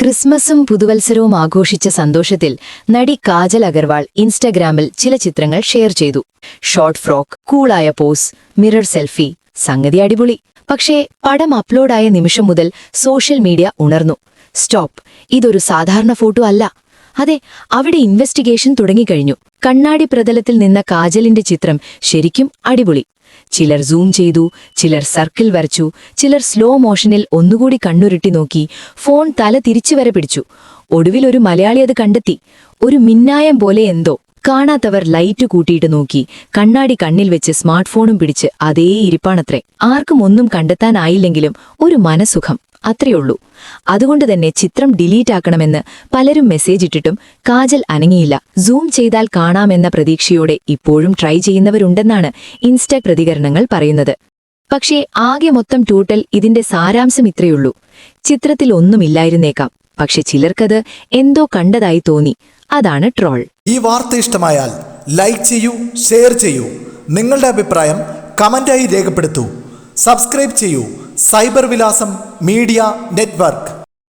ക്രിസ്മസും പുതുവത്സരവും ആഘോഷിച്ച സന്തോഷത്തിൽ നടി കാജൽ അഗർവാൾ ഇൻസ്റ്റഗ്രാമിൽ ചില ചിത്രങ്ങൾ ഷെയർ ചെയ്തു. ഷോർട്ട് ഫ്രോക്ക്, കൂളായ പോസ്, മിറർ സെൽഫി, സംഗതി അടിപൊളി. പക്ഷേ പടം അപ്ലോഡായ നിമിഷം മുതൽ സോഷ്യൽ മീഡിയ ഉണർന്നു. സ്റ്റോപ്പ്, ഇതൊരു സാധാരണ ഫോട്ടോ അല്ല. അതെ, അവിടെ ഇൻവെസ്റ്റിഗേഷൻ തുടങ്ങിക്കഴിഞ്ഞു. കണ്ണാടി പ്രതലത്തിൽ നിന്ന കാജലിന്റെ ചിത്രം ശരിക്കും അടിപൊളി. ചിലർ സൂം ചെയ്തു, ചിലർ സർക്കിൾ വരച്ചു, ചിലർ സ്ലോ മോഷനിൽ ഒന്നുകൂടി കണ്ണുരുട്ടി നോക്കി, ഫോൺ തല തിരിച്ചു വരെ പിടിച്ചു. ഒടുവിൽ ഒരു മലയാളി അത് കണ്ടെത്തി. ഒരു മിന്നായം പോലെ എന്തോ. കാണാത്തവർ ലൈറ്റ് കൂട്ടിയിട്ട് നോക്കി. കണ്ണാടി കണ്ണിൽ വെച്ച് സ്മാർട്ട് ഫോണും പിടിച്ച് അതേ ഇരിപ്പാണത്രേ. ആർക്കും ഒന്നും കണ്ടെത്താനായില്ലെങ്കിലും ഒരു മനസുഖം, അത്രയുള്ളൂ. അതുകൊണ്ട് തന്നെ ചിത്രം ഡിലീറ്റ് ആക്കണമെന്ന് പലരും മെസ്സേജ് ഇട്ടിട്ടും കാജൽ അനങ്ങിയില്ല. സൂം ചെയ്താൽ കാണാമെന്ന പ്രതീക്ഷയോടെ ഇപ്പോഴും ട്രൈ ചെയ്യുന്നവരുണ്ടെന്നാണ് ഇൻസ്റ്റ പ്രതികരണങ്ങൾ പറയുന്നത്. പക്ഷേ ആകെ മൊത്തം ടോട്ടൽ ഇതിന്റെ സാരാംശം ഇത്രയുള്ളൂ. ചിത്രത്തിൽ ഒന്നുമില്ലായിരുന്നേക്കാം, പക്ഷെ ചിലർക്കത് എന്തോ കണ്ടതായി തോന്നി. അതാണ് ട്രോൾ. ഈ വാർത്ത ഇഷ്ടമായാൽ ലൈക്ക് ചെയ്യൂ, ഷെയർ ചെയ്യൂ. നിങ്ങളുടെ അഭിപ്രായം കമന്റായി രേഖപ്പെടുത്തൂ. സബ്സ്ക്രൈബ് ചെയ്യൂ സൈബർ വിലാസം മീഡിയ നെറ്റ്വർക്ക്.